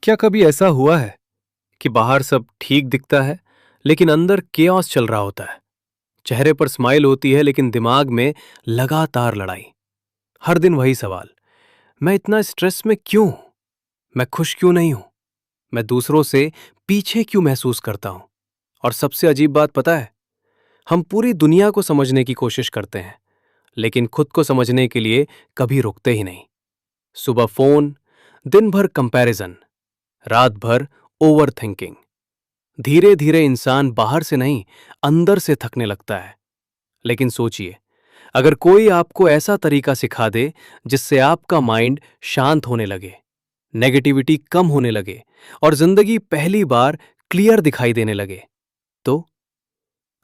क्या कभी ऐसा हुआ है कि बाहर सब ठीक दिखता है लेकिन अंदर केओस चल रहा होता है। चेहरे पर स्माइल होती है लेकिन दिमाग में लगातार लड़ाई। हर दिन वही सवाल, मैं इतना स्ट्रेस में क्यों हूं? मैं खुश क्यों नहीं हूं? मैं दूसरों से पीछे क्यों महसूस करता हूं? और सबसे अजीब बात पता है, हम पूरी दुनिया को समझने की कोशिश करते हैं लेकिन खुद को समझने के लिए कभी रुकते ही नहीं। सुबह फोन, दिन भर कंपैरिजन, रात भर ओवर थिंकिंग। धीरे धीरे इंसान बाहर से नहीं, अंदर से थकने लगता है। लेकिन सोचिए, अगर कोई आपको ऐसा तरीका सिखा दे जिससे आपका माइंड शांत होने लगे, नेगेटिविटी कम होने लगे और जिंदगी पहली बार क्लियर दिखाई देने लगे, तो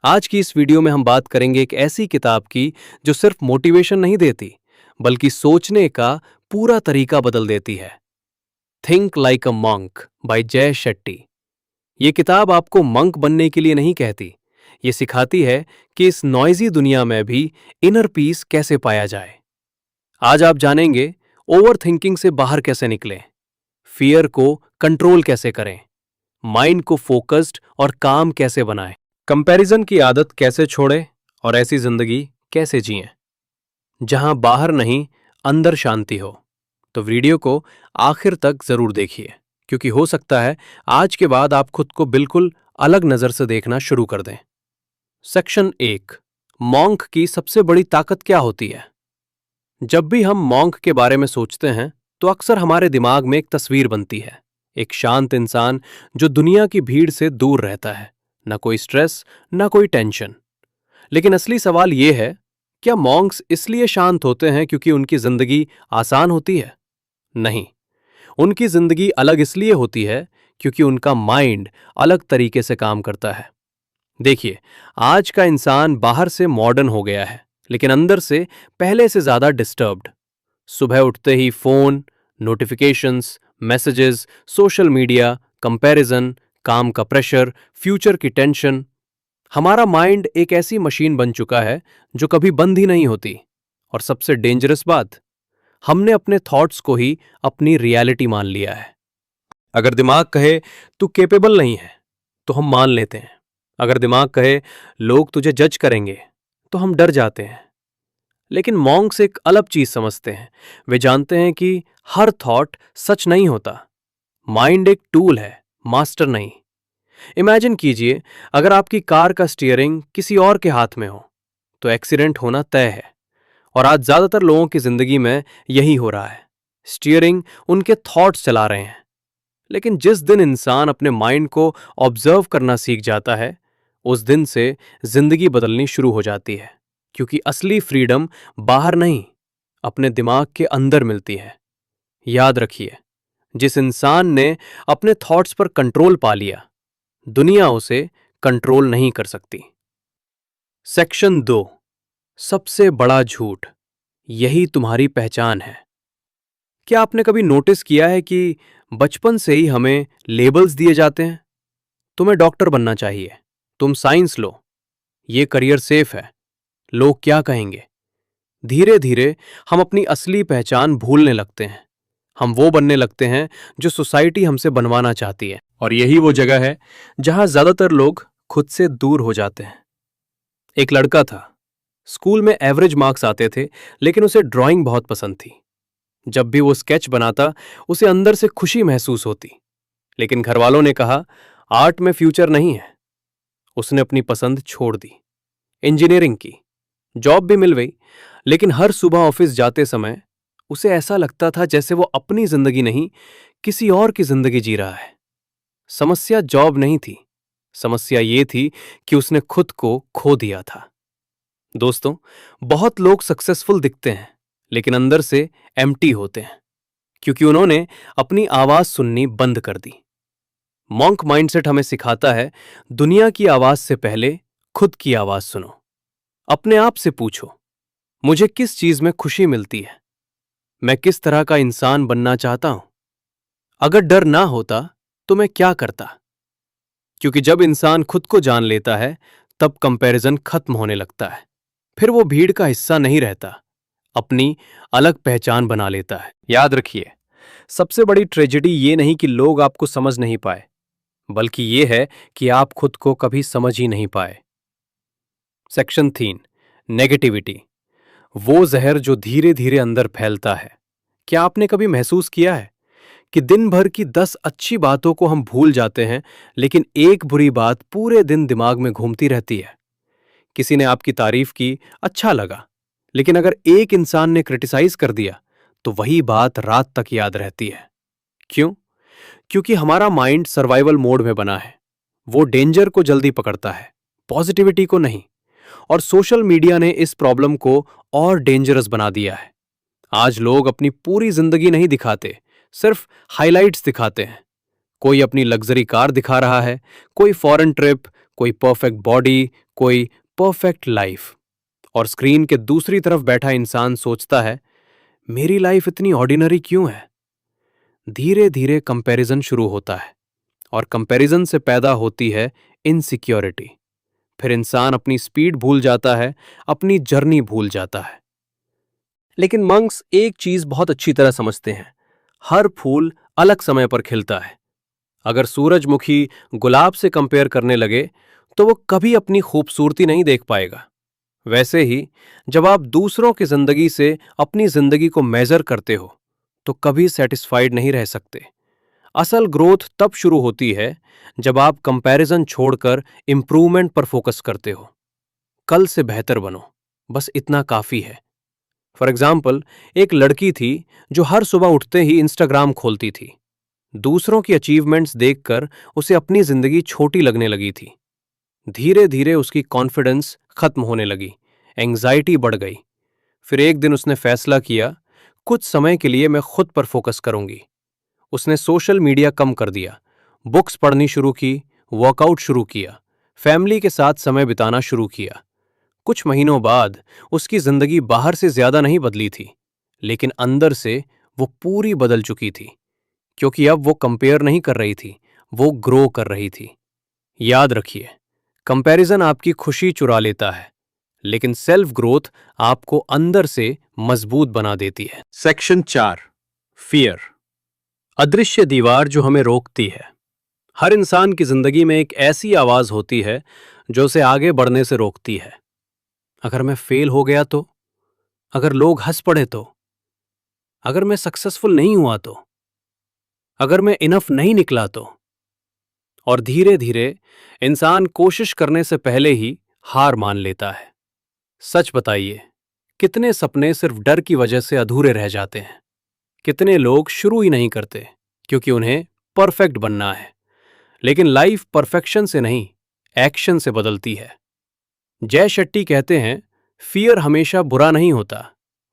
आज की इस वीडियो में हम बात करेंगे एक ऐसी किताब की जो सिर्फ मोटिवेशन नहीं देती बल्कि सोचने का पूरा तरीका बदल देती है। Think like a monk by Jay Shetty. ये किताब आपको मंक बनने के लिए नहीं कहती, ये सिखाती है कि इस नॉइजी दुनिया में भी इनर पीस कैसे पाया जाए। आज आप जानेंगे ओवर थिंकिंग से बाहर कैसे निकलें, फियर को कंट्रोल कैसे करें, माइंड को फोकस्ड और काम कैसे बनाएं, कंपैरिजन की आदत कैसे छोड़ें और ऐसी जिंदगी कैसे जिएं जहां बाहर नहीं, अंदर शांति हो। तो वीडियो को आखिर तक जरूर देखिए, क्योंकि हो सकता है आज के बाद आप खुद को बिल्कुल अलग नजर से देखना शुरू कर दें। सेक्शन 1, मॉन्क की सबसे बड़ी ताकत क्या होती है? जब भी हम मॉन्क के बारे में सोचते हैं तो अक्सर हमारे दिमाग में एक तस्वीर बनती है, एक शांत इंसान जो दुनिया की भीड़ से दूर रहता है, ना कोई स्ट्रेस, ना कोई टेंशन। लेकिन असली सवाल यह है, क्या मॉन्क्स इसलिए शांत होते हैं क्योंकि उनकी जिंदगी आसान होती है? नहीं, उनकी जिंदगी अलग इसलिए होती है क्योंकि उनका माइंड अलग तरीके से काम करता है। देखिए, आज का इंसान बाहर से मॉडर्न हो गया है लेकिन अंदर से पहले से ज्यादा डिस्टर्ब्ड। सुबह उठते ही phone, notifications, messages, social media, comparison, काम का प्रेशर, फ्यूचर की टेंशन। हमारा माइंड एक ऐसी मशीन बन चुका है जो कभी बंद ही नहीं होती। और सबसे डेंजरस बात, हमने अपने थॉट्स को ही अपनी रियलिटी मान लिया है। अगर दिमाग कहे तू कैपेबल नहीं है तो हम मान लेते हैं। अगर दिमाग कहे लोग तुझे जज करेंगे तो हम डर जाते हैं। लेकिन मॉन्क्स एक अलग चीज समझते हैं। वे जानते हैं कि हर थॉट सच नहीं होता। माइंड एक टूल है, मास्टर नहीं। इमेजिन कीजिए, अगर आपकी कार का स्टीयरिंग किसी और के हाथ में हो तो एक्सीडेंट होना तय है। और आज ज्यादातर लोगों की जिंदगी में यही हो रहा है। स्टीयरिंग उनके थॉट्स चला रहे हैं। लेकिन जिस दिन इंसान अपने माइंड को ऑब्जर्व करना सीख जाता है, उस दिन से जिंदगी बदलनी शुरू हो जाती है। क्योंकि असली फ्रीडम बाहर नहीं, अपने दिमाग के अंदर मिलती है। याद रखिए, जिस इंसान ने अपने थॉट्स पर कंट्रोल पा लिया, दुनिया उसे कंट्रोल नहीं कर सकती। सेक्शन 2, सबसे बड़ा झूठ, यही तुम्हारी पहचान है। क्या आपने कभी नोटिस किया है कि बचपन से ही हमें लेबल्स दिए जाते हैं? तुम्हें डॉक्टर बनना चाहिए, तुम साइंस लो, ये करियर सेफ है, लोग क्या कहेंगे? धीरे धीरे हम अपनी असली पहचान भूलने लगते हैं। हम वो बनने लगते हैं जो सोसाइटी हमसे बनवाना चाहती है। और यही वो जगह है जहां ज्यादातर लोग खुद से दूर हो जाते हैं। एक लड़का था, स्कूल में एवरेज मार्क्स आते थे लेकिन उसे ड्राइंग बहुत पसंद थी। जब भी वो स्केच बनाता उसे अंदर से खुशी महसूस होती। लेकिन घरवालों ने कहा आर्ट में फ्यूचर नहीं है। उसने अपनी पसंद छोड़ दी, इंजीनियरिंग की, जॉब भी मिल गई। लेकिन हर सुबह ऑफिस जाते समय उसे ऐसा लगता था जैसे वो अपनी जिंदगी नहीं, किसी और की जिंदगी जी रहा है। समस्या जॉब नहीं थी, समस्या ये थी कि उसने खुद को खो दिया था। दोस्तों, बहुत लोग सक्सेसफुल दिखते हैं लेकिन अंदर से एम्प्टी होते हैं, क्योंकि उन्होंने अपनी आवाज सुननी बंद कर दी। मॉन्क माइंडसेट हमें सिखाता है, दुनिया की आवाज से पहले खुद की आवाज सुनो। अपने आप से पूछो, मुझे किस चीज में खुशी मिलती है? मैं किस तरह का इंसान बनना चाहता हूं? अगर डर ना होता तो मैं क्या करता? क्योंकि जब इंसान खुद को जान लेता है तब कंपैरिजन खत्म होने लगता है। फिर वो भीड़ का हिस्सा नहीं रहता, अपनी अलग पहचान बना लेता है। याद रखिए, सबसे बड़ी ट्रेजेडी ये नहीं कि लोग आपको समझ नहीं पाए, बल्कि ये है कि आप खुद को कभी समझ ही नहीं पाए। सेक्शन 3, नेगेटिविटी, वो जहर जो धीरे धीरे अंदर फैलता है। क्या आपने कभी महसूस किया है कि दिन भर की 10 अच्छी बातों को हम भूल जाते हैं, लेकिन एक बुरी बात पूरे दिन दिमाग में घूमती रहती है? किसी ने आपकी तारीफ की, अच्छा लगा, लेकिन अगर एक इंसान ने क्रिटिसाइज कर दिया तो वही बात रात तक याद रहती है। क्यों? क्योंकि हमारा माइंड सर्वाइवल मोड में बना है। वो डेंजर को जल्दी पकड़ता है, पॉजिटिविटी को नहीं। और सोशल मीडिया ने इस प्रॉब्लम को और डेंजरस बना दिया है। आज लोग अपनी पूरी जिंदगी नहीं दिखाते, सिर्फ हाइलाइट्स दिखाते हैं। कोई अपनी लग्जरी कार दिखा रहा है, कोई फॉरेन ट्रिप, कोई परफेक्ट बॉडी, कोई परफेक्ट लाइफ। और स्क्रीन के दूसरी तरफ बैठा इंसान सोचता है, मेरी लाइफ इतनी ऑर्डिनरी क्यों है? धीरे धीरे कंपैरिजन शुरू होता है, और कंपैरिजन से पैदा होती है इनसिक्योरिटी। फिर इंसान अपनी स्पीड भूल जाता है, अपनी जर्नी भूल जाता है। लेकिन मंक्स एक चीज बहुत अच्छी तरह समझते हैं, हर फूल अलग समय पर खिलता है। अगर सूरजमुखी गुलाब से कंपेयर करने लगे तो वो कभी अपनी खूबसूरती नहीं देख पाएगा। वैसे ही जब आप दूसरों की जिंदगी से अपनी जिंदगी को मेजर करते हो तो कभी सेटिस्फाइड नहीं रह सकते। असल ग्रोथ तब शुरू होती है जब आप कंपैरिजन छोड़कर इंप्रूवमेंट पर फोकस करते हो। कल से बेहतर बनो, बस इतना काफी है। फॉर एग्जाम्पल, एक लड़की थी जो हर सुबह उठते ही इंस्टाग्राम खोलती थी। दूसरों की अचीवमेंट्स देखकर उसे अपनी जिंदगी छोटी लगने लगी थी। धीरे धीरे उसकी कॉन्फिडेंस खत्म होने लगी, एंग्जाइटी बढ़ गई। फिर एक दिन उसने फैसला किया, कुछ समय के लिए मैं खुद पर फोकस करूंगी। उसने सोशल मीडिया कम कर दिया, बुक्स पढ़नी शुरू की, वर्कआउट शुरू किया, फैमिली के साथ समय बिताना शुरू किया। कुछ महीनों बाद उसकी जिंदगी बाहर से ज्यादा नहीं बदली थी, लेकिन अंदर से वो पूरी बदल चुकी थी। क्योंकि अब वो कंपेयर नहीं कर रही थी, वो ग्रो कर रही थी। याद रखिए, कंपैरिजन आपकी खुशी चुरा लेता है, लेकिन सेल्फ ग्रोथ आपको अंदर से मजबूत बना देती है। सेक्शन 4, फियर, अदृश्य दीवार जो हमें रोकती है। हर इंसान की जिंदगी में एक ऐसी आवाज होती है जो उसे आगे बढ़ने से रोकती है। अगर मैं फेल हो गया तो, अगर लोग हंस पड़े तो, अगर मैं सक्सेसफुल नहीं हुआ तो, अगर मैं इनफ नहीं निकला तो। और धीरे धीरे इंसान कोशिश करने से पहले ही हार मान लेता है। सच बताइए, कितने सपने सिर्फ डर की वजह से अधूरे रह जाते हैं? कितने लोग शुरू ही नहीं करते क्योंकि उन्हें परफेक्ट बनना है? लेकिन लाइफ परफेक्शन से नहीं, एक्शन से बदलती है। जय शेट्टी कहते हैं, फियर हमेशा बुरा नहीं होता।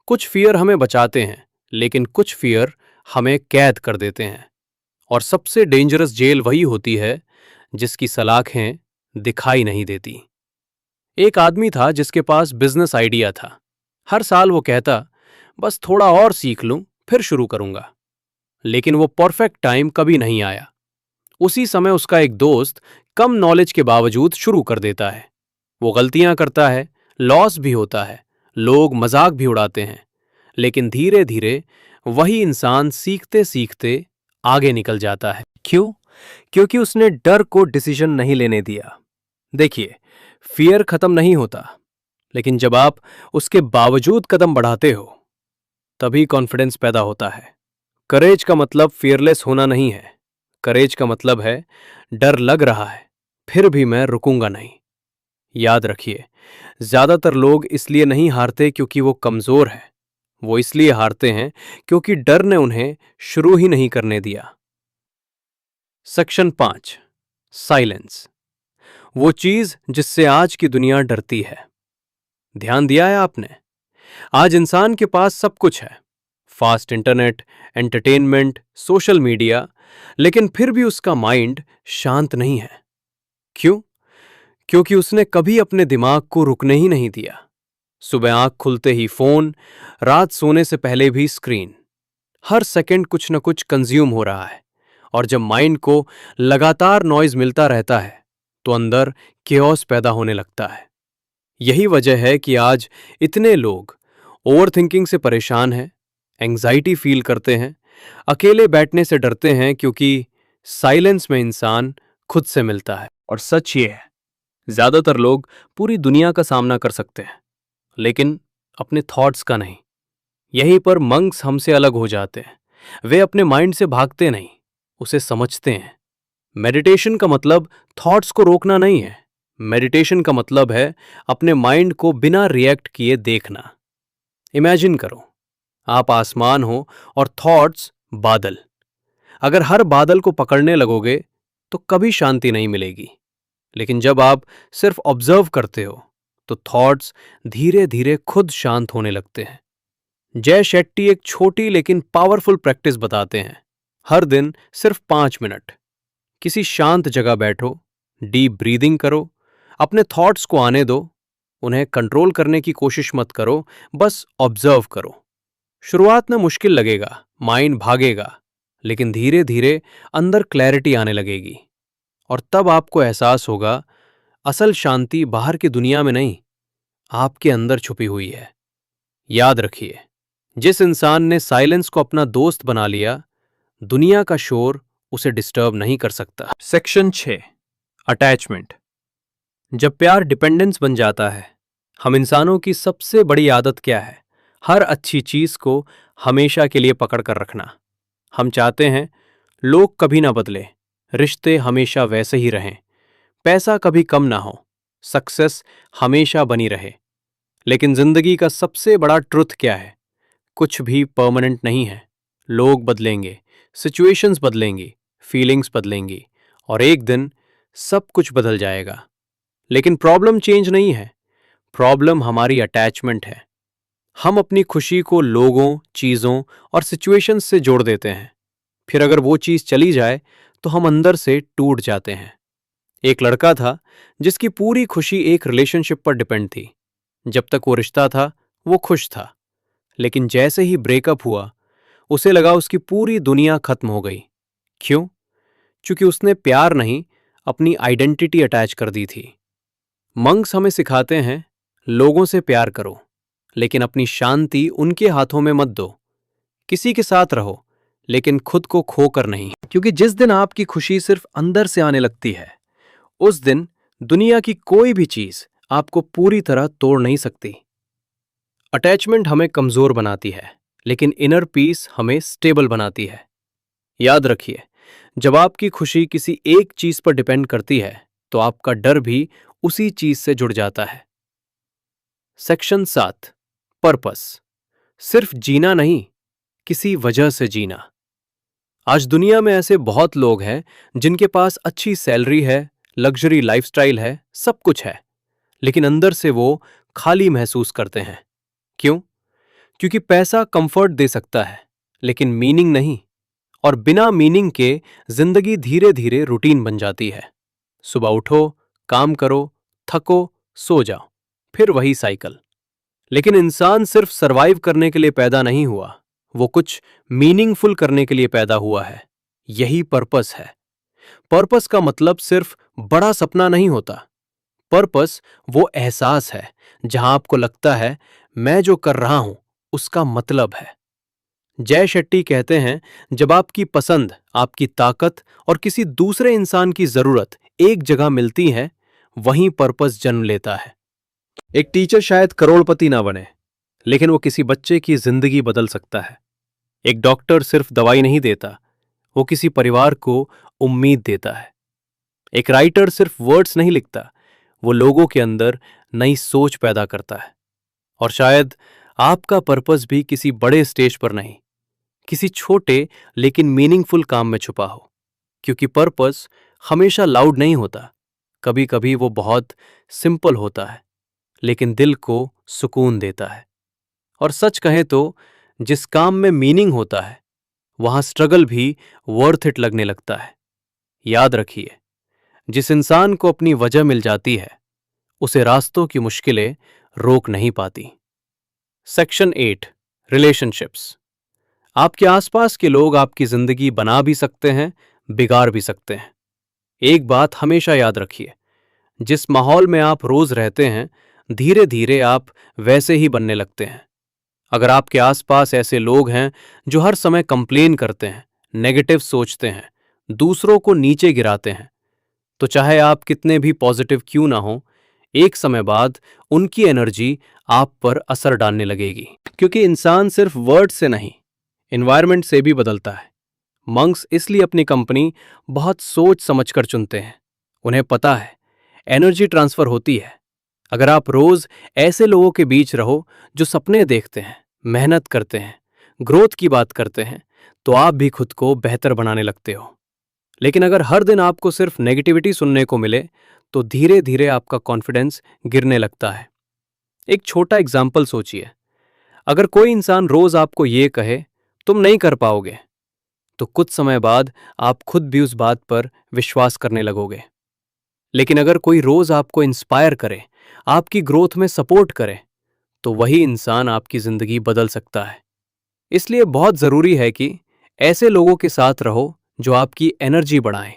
कुछ फियर हमें बचाते हैं, लेकिन कुछ फियर हमें कैद कर देते हैं। और सबसे डेंजरस जेल वही होती है जिसकी सलाखें दिखाई नहीं देती। एक आदमी था जिसके पास बिजनेस आइडिया था। हर साल वो कहता, बस थोड़ा और सीख लूं फिर शुरू करूंगा। लेकिन वो परफेक्ट टाइम कभी नहीं आया। उसी समय उसका एक दोस्त कम नॉलेज के बावजूद शुरू कर देता है। वो गलतियां करता है, लॉस भी होता है, लोग मजाक भी उड़ाते हैं, लेकिन धीरे धीरे वही इंसान सीखते सीखते आगे निकल जाता है। क्यों? क्योंकि उसने डर को डिसीजन नहीं लेने दिया। देखिए, फियर खत्म नहीं होता, लेकिन जब आप उसके बावजूद कदम बढ़ाते हो तभी कॉन्फिडेंस पैदा होता है। करेज का मतलब फियरलेस होना नहीं है। करेज का मतलब है, डर लग रहा है फिर भी मैं रुकूंगा नहीं। याद रखिए, ज्यादातर लोग इसलिए नहीं हारते क्योंकि वो कमजोर है, वो इसलिए हारते हैं क्योंकि डर ने उन्हें शुरू ही नहीं करने दिया। सेक्शन 5, साइलेंस, वो चीज जिससे आज की दुनिया डरती है। ध्यान दिया है आपने? आज इंसान के पास सब कुछ है, fast internet, entertainment, social media, लेकिन फिर भी उसका माइंड शांत नहीं है। क्यों? क्योंकि उसने कभी अपने दिमाग को रुकने ही नहीं दिया। सुबह आंख खुलते ही फोन, रात सोने से पहले भी स्क्रीन। हर सेकंड कुछ न कुछ कंज्यूम हो रहा है। और जब माइंड को लगातार नॉइज मिलता रहता है तो अंदर केओस पैदा होने लगता है। यही वजह है कि आज इतने लोग ओवरथिंकिंग से परेशान हैं, एंग्जाइटी फील करते हैं, अकेले बैठने से डरते हैं क्योंकि साइलेंस में इंसान खुद से मिलता है। और सच ये है, ज्यादातर लोग पूरी दुनिया का सामना कर सकते हैं, लेकिन अपने थॉट्स का नहीं। यहीं पर मंक्स हमसे अलग हो जाते हैं। वे अपने माइंड से भागते नहीं, उसे समझते हैं। मेडिटेशन का मतलब थॉट्स को रोकना नहीं है। मेडिटेशन का मतलब है अपने माइंड को बिना रिएक्ट किए देखना। इमेजिन करो, आप आसमान हो और थॉट्स बादल। अगर हर बादल को पकड़ने लगोगे तो कभी शांति नहीं मिलेगी। लेकिन जब आप सिर्फ ऑब्जर्व करते हो तो थॉट्स धीरे धीरे खुद शांत होने लगते हैं। जय शेट्टी एक छोटी लेकिन पावरफुल प्रैक्टिस बताते हैं। हर दिन सिर्फ 5 मिनट किसी शांत जगह बैठो, डीप ब्रीदिंग करो, अपने थॉट्स को आने दो, उन्हें कंट्रोल करने की कोशिश मत करो, बस ऑब्जर्व करो। शुरुआत में मुश्किल लगेगा, माइंड भागेगा, लेकिन धीरे धीरे अंदर क्लैरिटी आने लगेगी और तब आपको एहसास होगा असल शांति बाहर की दुनिया में नहीं, आपके अंदर छुपी हुई है। याद रखिए, जिस इंसान ने साइलेंस को अपना दोस्त बना लिया, दुनिया का शोर उसे डिस्टर्ब नहीं कर सकता। Section 6, attachment. जब प्यार डिपेंडेंस बन जाता है, हम इंसानों की सबसे बड़ी आदत क्या है? हर अच्छी चीज को हमेशा के लिए पकड़ कर रखना। हम चाहते हैं लोग कभी ना बदले, रिश्ते हमेशा वैसे ही रहें, पैसा कभी कम ना हो, सक्सेस हमेशा बनी रहे। लेकिन जिंदगी का सबसे बड़ा ट्रुथ क्या है? कुछ भी परमानेंट नहीं है। लोग बदलेंगे, सिचुएशंस बदलेंगी, फीलिंग्स बदलेंगी और एक दिन सब कुछ बदल जाएगा। लेकिन प्रॉब्लम चेंज नहीं है, प्रॉब्लम हमारी अटैचमेंट है। हम अपनी खुशी को लोगों, चीजों और सिचुएशंस से जोड़ देते हैं। फिर अगर वो चीज चली जाए तो हम अंदर से टूट जाते हैं। एक लड़का था जिसकी पूरी खुशी एक रिलेशनशिप पर डिपेंड थी। जब तक वो रिश्ता था वो खुश था, लेकिन जैसे ही ब्रेकअप हुआ उसे लगा उसकी पूरी दुनिया खत्म हो गई। क्यों? क्योंकि उसने प्यार नहीं, अपनी आइडेंटिटी अटैच कर दी थी। मंक्स हमें सिखाते हैं लोगों से प्यार करो, लेकिन अपनी शांति उनके हाथों में मत दो। किसी के साथ रहो, लेकिन खुद को खोकर नहीं, क्योंकि जिस दिन आपकी खुशी सिर्फ अंदर से आने लगती है, उस दिन दुनिया की कोई भी चीज आपको पूरी तरह तोड़ नहीं सकती। अटैचमेंट हमें कमजोर बनाती है, लेकिन इनर पीस हमें स्टेबल बनाती है। याद रखिए, जब आपकी खुशी किसी एक चीज पर डिपेंड करती है तो आपका डर भी उसी चीज से जुड़ जाता है। Section 7, purpose. सिर्फ जीना नहीं, किसी वजह से जीना। आज दुनिया में ऐसे बहुत लोग हैं जिनके पास अच्छी सैलरी है, लग्जरी लाइफस्टाइल है, सब कुछ है, लेकिन अंदर से वो खाली महसूस करते हैं। क्यों? क्योंकि पैसा कंफर्ट दे सकता है, लेकिन मीनिंग नहीं। और बिना मीनिंग के जिंदगी धीरे धीरे रूटीन बन जाती है। सुबह उठो, काम करो, थको, सो जाओ, फिर वही साइकिल। लेकिन इंसान सिर्फ सरवाइव करने के लिए पैदा नहीं हुआ, वो कुछ मीनिंगफुल करने के लिए पैदा हुआ है। यही पर्पस है। पर्पस का मतलब सिर्फ बड़ा सपना नहीं होता। पर्पस वो एहसास है जहां आपको लगता है मैं जो कर रहा हूं उसका मतलब है। जय शेट्टी कहते हैं, जब आपकी पसंद, आपकी ताकत और किसी दूसरे इंसान की जरूरत एक जगह मिलती है, वहीं पर्पस जन्म लेता है। एक टीचर शायद करोड़पति ना बने, लेकिन वो किसी बच्चे की जिंदगी बदल सकता है। एक डॉक्टर सिर्फ दवाई नहीं देता, वो किसी परिवार को उम्मीद देता है। एक राइटर सिर्फ वर्ड्स नहीं लिखता, वो लोगों के अंदर नई सोच पैदा करता है। और शायद आपका पर्पस भी किसी बड़े स्टेज पर नहीं, किसी छोटे लेकिन मीनिंगफुल काम में छुपा हो। क्योंकि पर्पस हमेशा लाउड नहीं होता, कभी कभी वो बहुत सिंपल होता है, लेकिन दिल को सुकून देता है। और सच कहें तो जिस काम में मीनिंग होता है वहां स्ट्रगल भी वर्थ इट लगने लगता है। याद रखिए, जिस इंसान को अपनी वजह मिल जाती है उसे रास्तों की मुश्किलें रोक नहीं पाती। Section 8, relationships. आपके आसपास के लोग आपकी जिंदगी बना भी सकते हैं, बिगाड़ भी सकते हैं। एक बात हमेशा याद रखिए, जिस माहौल में आप रोज रहते हैं, धीरे धीरे आप वैसे ही बनने लगते हैं। अगर आपके आसपास ऐसे लोग हैं जो हर समय कंप्लेन करते हैं, नेगेटिव सोचते हैं, दूसरों को नीचे गिराते हैं, तो चाहे आप कितने भी पॉजिटिव क्यों ना हो, एक समय बाद उनकी एनर्जी आप पर असर डालने लगेगी। क्योंकि इंसान सिर्फ वर्ड से नहीं, एनवायरनमेंट से भी बदलता है। मंक्स इसलिए अपनी कंपनी बहुत सोच समझकर चुनते हैं। उन्हें पता है एनर्जी ट्रांसफर होती है। अगर आप रोज ऐसे लोगों के बीच रहो जो सपने देखते हैं, मेहनत करते हैं, ग्रोथ की बात करते हैं, तो आप भी खुद को बेहतर बनाने लगते हो। लेकिन अगर हर दिन आपको सिर्फ नेगेटिविटी सुनने को मिले, तो धीरे धीरे आपका कॉन्फिडेंस गिरने लगता है। एक छोटा एग्जाम्पल सोचिए। अगर कोई इंसान रोज आपको ये कहे तुम नहीं कर पाओगे, तो कुछ समय बाद आप खुद भी उस बात पर विश्वास करने लगोगे। लेकिन अगर कोई रोज आपको इंस्पायर करे, आपकी ग्रोथ में सपोर्ट करे, तो वही इंसान आपकी जिंदगी बदल सकता है। इसलिए बहुत जरूरी है कि ऐसे लोगों के साथ रहो जो आपकी एनर्जी बढ़ाएं,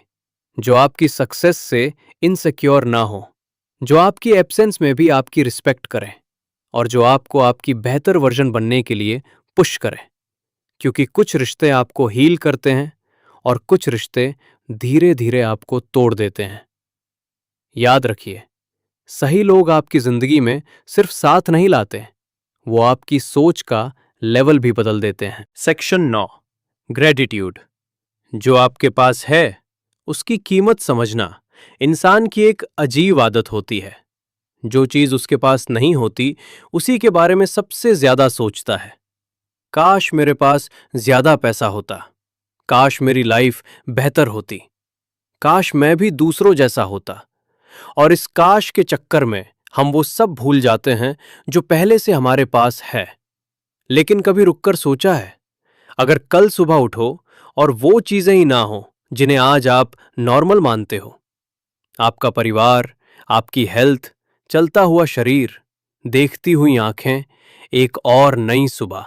जो आपकी सक्सेस से इनसिक्योर ना हो, जो आपकी एब्सेंस में भी आपकी रिस्पेक्ट करें और जो आपको आपकी बेहतर वर्जन बनने के लिए पुश करें। क्योंकि कुछ रिश्ते आपको हील करते हैं और कुछ रिश्ते धीरे धीरे आपको तोड़ देते हैं। याद रखिए, सही लोग आपकी जिंदगी में सिर्फ साथ नहीं लाते, वो आपकी सोच का लेवल भी बदल देते हैं। Section 9, gratitude. जो आपके पास है उसकी कीमत समझना इंसान की एक अजीब आदत होती है। जो चीज उसके पास नहीं होती, उसी के बारे में सबसे ज्यादा सोचता है। काश मेरे पास ज्यादा पैसा होता, काश मेरी लाइफ बेहतर होती, काश मैं भी दूसरों जैसा होता। और इस काश के चक्कर में हम वो सब भूल जाते हैं जो पहले से हमारे पास है। लेकिन कभी रुककर सोचा है, अगर कल सुबह उठो और वो चीजें ही ना हो जिन्हें आज आप नॉर्मल मानते हो, आपका परिवार, आपकी हेल्थ, चलता हुआ शरीर, देखती हुई आंखें, एक और नई सुबह,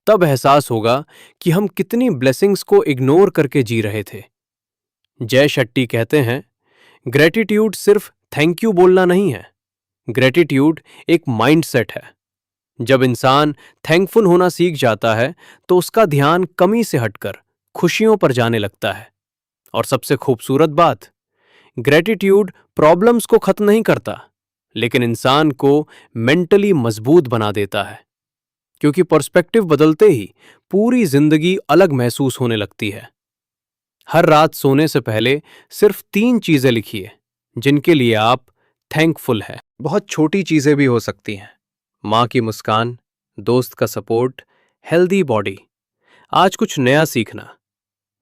तब एहसास होगा कि हम कितनी ब्लेसिंग्स को इग्नोर करके जी रहे थे। जय शेट्टी कहते हैं, ग्रेटिट्यूड सिर्फ थैंक यू बोलना नहीं है, ग्रेटिट्यूड एक माइंडसेट है। जब इंसान थैंकफुल होना सीख जाता है, तो उसका ध्यान कमी से हटकर खुशियों पर जाने लगता है। और सबसे खूबसूरत बात, ग्रेटिट्यूड प्रॉब्लम्स को खत्म नहीं करता, लेकिन इंसान को मेंटली मजबूत बना देता है। क्योंकि पर्सपेक्टिव बदलते ही पूरी जिंदगी अलग महसूस होने लगती है। हर रात सोने से पहले सिर्फ 3 चीजें लिखिए जिनके लिए आप थैंकफुल हैं। बहुत छोटी चीजें भी हो सकती हैं। माँ की मुस्कान, दोस्त का सपोर्ट, हेल्दी बॉडी। आज कुछ नया सीखना।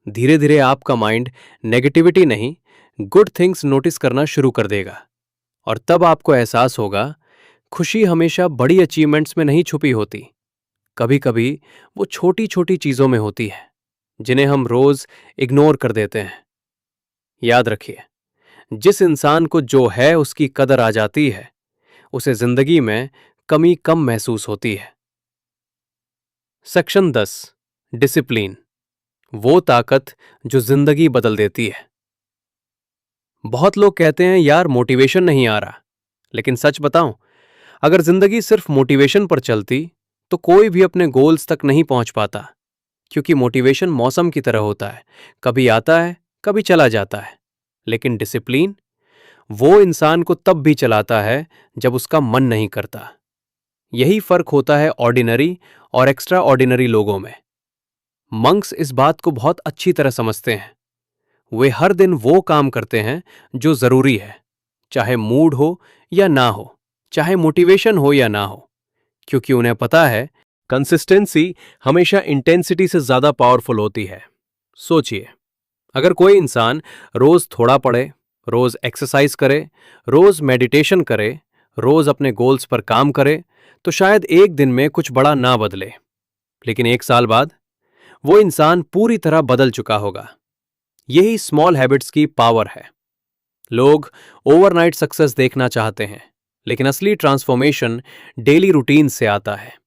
धीरे धीरे आपका माइंड नेगेटिविटी नहीं, गुड थिंग्स नोटिस करना शुरू कर देगा। और तब आपको एहसास होगा, खुशी हमेशा बड़ी अचीवमेंट्स में नहीं छुपी होती। कभी कभी वो छोटी छोटी चीजों में होती है जिन्हें हम रोज इग्नोर कर देते हैं। याद रखिए, जिस इंसान को जो है उसकी कदर आ जाती है, उसे जिंदगी में कमी कम महसूस होती है। Section 10, discipline. वो ताकत जो जिंदगी बदल देती है। बहुत लोग कहते हैं यार मोटिवेशन नहीं आ रहा, लेकिन सच बताऊं, अगर जिंदगी सिर्फ मोटिवेशन पर चलती तो कोई भी अपने गोल्स तक नहीं पहुंच पाता। क्योंकि मोटिवेशन मौसम की तरह होता है, कभी आता है, कभी चला जाता है। लेकिन डिसिप्लिन वो इंसान को तब भी चलाता है जब उसका मन नहीं करता। यही फर्क होता है ऑर्डिनरी और एक्स्ट्रा ऑर्डिनरी लोगों में। मंक्स इस बात को बहुत अच्छी तरह समझते हैं। वे हर दिन वो काम करते हैं जो जरूरी है, चाहे मूड हो या ना हो, चाहे मोटिवेशन हो या ना हो। क्योंकि उन्हें पता है कंसिस्टेंसी हमेशा इंटेंसिटी से ज्यादा पावरफुल होती है। सोचिए, अगर कोई इंसान रोज थोड़ा पढ़े, रोज एक्सरसाइज करे, रोज मेडिटेशन करे, रोज अपने गोल्स पर काम करे, तो शायद एक दिन में कुछ बड़ा ना बदले, लेकिन 1 साल बाद वो इंसान पूरी तरह बदल चुका होगा। यही स्मॉल हैबिट्स की पावर है। लोग ओवरनाइट सक्सेस देखना चाहते हैं, लेकिन असली ट्रांसफॉर्मेशन डेली रूटीन से आता है।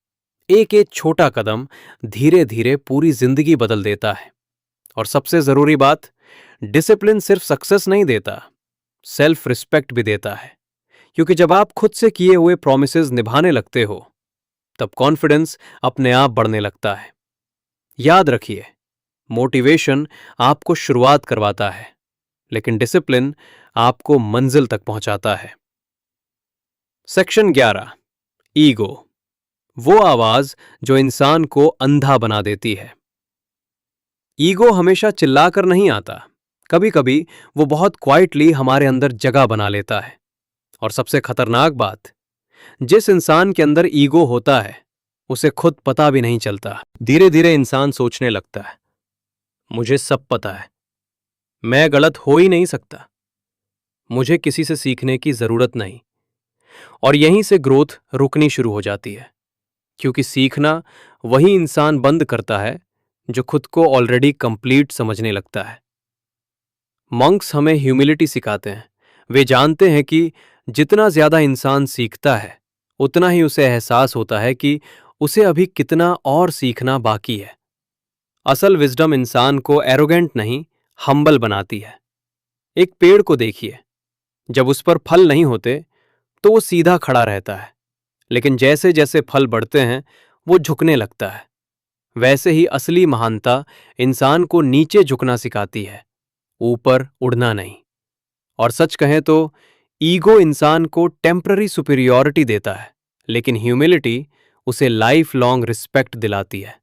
एक एक छोटा कदम धीरे धीरे पूरी जिंदगी बदल देता है। और सबसे जरूरी बात, डिसिप्लिन सिर्फ सक्सेस नहीं देता, सेल्फ रिस्पेक्ट भी देता है। क्योंकि जब आप खुद से किए हुए प्रॉमिसेस निभाने लगते हो, तब कॉन्फिडेंस अपने आप बढ़ने लगता है। याद रखिए, मोटिवेशन आपको शुरुआत करवाता है, लेकिन डिसिप्लिन आपको मंजिल तक पहुंचाता है। सेक्शन 11, ईगो, वो आवाज जो इंसान को अंधा बना देती है। ईगो हमेशा चिल्लाकर नहीं आता, कभी कभी वो बहुत क्वाइटली हमारे अंदर जगह बना लेता है। और सबसे खतरनाक बात, जिस इंसान के अंदर ईगो होता है उसे खुद पता भी नहीं चलता। धीरे धीरे इंसान सोचने लगता है, मुझे सब पता है, मैं गलत हो ही नहीं सकता, मुझे किसी से सीखने की जरूरत नहीं। और यहीं से ग्रोथ रुकनी शुरू हो जाती है, क्योंकि सीखना वही इंसान बंद करता है जो खुद को ऑलरेडी कंप्लीट समझने लगता है। मॉन्क्स हमें ह्यूमिलिटी सिखाते हैं। वे जानते हैं कि जितना ज्यादा इंसान सीखता है उतना ही उसे एहसास होता है कि उसे अभी कितना और सीखना बाकी है। असल विजडम इंसान को एरोगेंट नहीं, हम्बल बनाती है। एक पेड़ को देखिए, जब उस पर फल नहीं होते तो वो सीधा खड़ा रहता है, लेकिन जैसे जैसे फल बढ़ते हैं वो झुकने लगता है। वैसे ही असली महानता इंसान को नीचे झुकना सिखाती है, ऊपर उड़ना नहीं। और सच कहें तो ईगो इंसान को टेम्पररी सुपीरियॉरिटी देता है, लेकिन ह्यूमिलिटी उसे लाइफ लॉन्ग रिस्पेक्ट दिलाती है,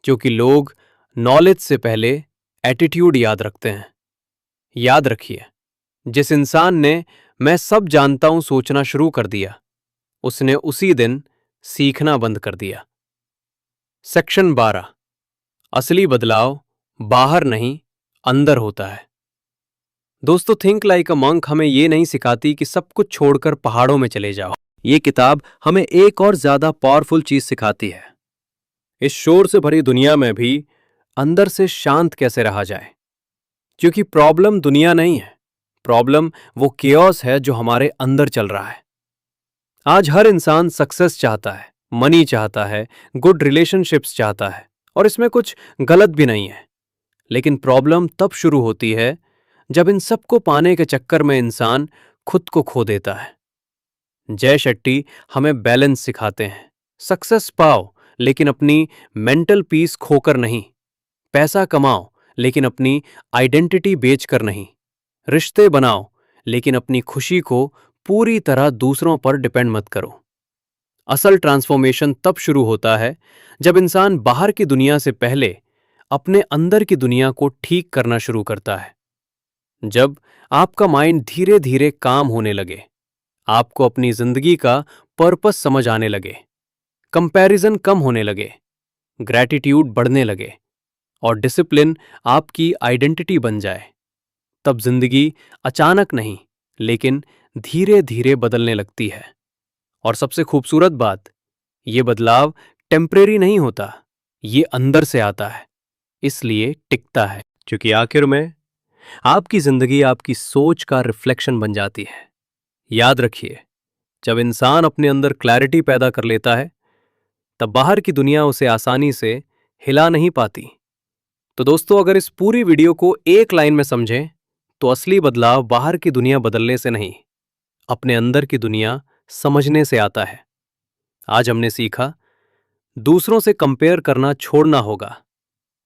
क्योंकि लोग नॉलेज से पहले एटीट्यूड याद रखते हैं। याद रखिए, जिस इंसान ने मैं सब जानता हूं सोचना शुरू कर दिया, उसने उसी दिन सीखना बंद कर दिया। सेक्शन 12, असली बदलाव बाहर नहीं, अंदर होता है। दोस्तों, थिंक लाइक अ मंक हमें ये नहीं सिखाती कि सब कुछ छोड़कर पहाड़ों में चले जाओ। ये किताब हमें एक और ज्यादा पावरफुल चीज सिखाती है, इस शोर से भरी दुनिया में भी अंदर से शांत कैसे रहा जाए। क्योंकि प्रॉब्लम दुनिया नहीं है, प्रॉब्लम वो केओस है जो हमारे अंदर चल रहा है। आज हर इंसान सक्सेस चाहता है, मनी चाहता है, गुड रिलेशनशिप्स चाहता है, और इसमें कुछ गलत भी नहीं है। लेकिन प्रॉब्लम तब शुरू होती है जब इन सबको पाने के चक्कर में इंसान खुद को खो देता है। जय शेट्टी हमें बैलेंस सिखाते हैं। सक्सेस पाओ लेकिन अपनी मेंटल पीस खोकर नहीं, पैसा कमाओ लेकिन अपनी आइडेंटिटी बेचकर नहीं, रिश्ते बनाओ लेकिन अपनी खुशी को पूरी तरह दूसरों पर डिपेंड मत करो। असल ट्रांसफॉर्मेशन तब शुरू होता है जब इंसान बाहर की दुनिया से पहले अपने अंदर की दुनिया को ठीक करना शुरू करता है। जब आपका माइंड धीरे धीरे काम होने लगे, आपको अपनी जिंदगी का पर्पस समझ आने लगे, कंपैरिजन कम होने लगे, ग्रैटिट्यूड बढ़ने लगे और डिसिप्लिन आपकी आइडेंटिटी बन जाए, तब जिंदगी अचानक नहीं लेकिन धीरे धीरे बदलने लगती है। और सबसे खूबसूरत बात, ये बदलाव टेम्परेरी नहीं होता, ये अंदर से आता है, इसलिए टिकता है। क्योंकि आखिर में आपकी जिंदगी आपकी सोच का रिफ्लेक्शन बन जाती है। याद रखिए, जब इंसान अपने अंदर क्लैरिटी पैदा कर लेता है तब बाहर की दुनिया उसे आसानी से हिला नहीं पाती। तो दोस्तों, अगर इस पूरी वीडियो को एक लाइन में समझें तो असली बदलाव बाहर की दुनिया बदलने से नहीं, अपने अंदर की दुनिया समझने से आता है। आज हमने सीखा, दूसरों से कंपेयर करना छोड़ना होगा,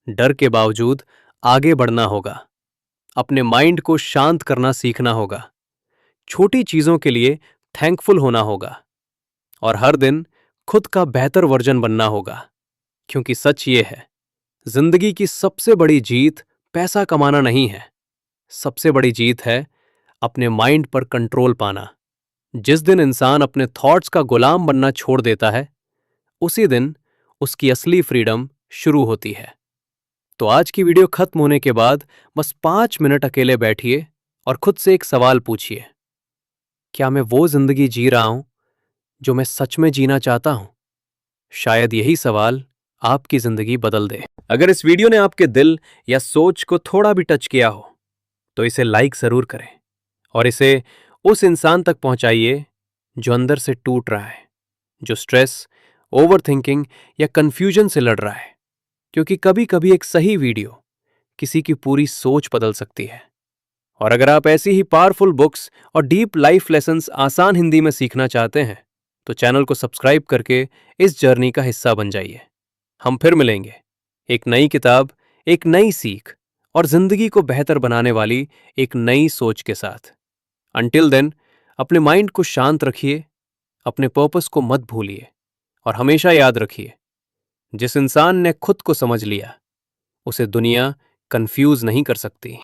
डर के बावजूद आगे बढ़ना होगा, अपने माइंड को शांत करना सीखना होगा, छोटी चीजों के लिए थैंकफुल होना होगा और हर दिन खुद का बेहतर वर्जन बनना होगा। क्योंकि सच ये है, जिंदगी की सबसे बड़ी जीत पैसा कमाना नहीं है, सबसे बड़ी जीत है अपने माइंड पर कंट्रोल पाना। जिस दिन इंसान अपने थॉट्स का गुलाम बनना छोड़ देता है, उसी दिन उसकी असली फ्रीडम शुरू होती है। तो आज की वीडियो खत्म होने के बाद बस 5 मिनट अकेले बैठिए और खुद से एक सवाल पूछिए, क्या मैं वो जिंदगी जी रहा हूं जो मैं सच में जीना चाहता हूं? शायद यही सवाल आपकी जिंदगी बदल दे। अगर इस वीडियो ने आपके दिल या सोच को थोड़ा भी टच किया हो तो इसे लाइक जरूर करें और इसे उस इंसान तक पहुंचाइए जो अंदर से टूट रहा है, जो स्ट्रेस, ओवरथिंकिंग या कंफ्यूजन से लड़ रहा है। क्योंकि कभी कभी एक सही वीडियो किसी की पूरी सोच बदल सकती है। और अगर आप ऐसी ही पावरफुल बुक्स और डीप लाइफ लेसन्स आसान हिंदी में सीखना चाहते हैं तो चैनल को सब्सक्राइब करके इस जर्नी का हिस्सा बन जाइए। हम फिर मिलेंगे, एक नई किताब, एक नई सीख और जिंदगी को बेहतर बनाने वाली एक नई सोच के साथ। अंटिल देन, अपने माइंड को शांत रखिए, अपने पर्पस को मत भूलिए और हमेशा याद रखिए, जिस इंसान ने खुद को समझ लिया उसे दुनिया कंफ्यूज नहीं कर सकती।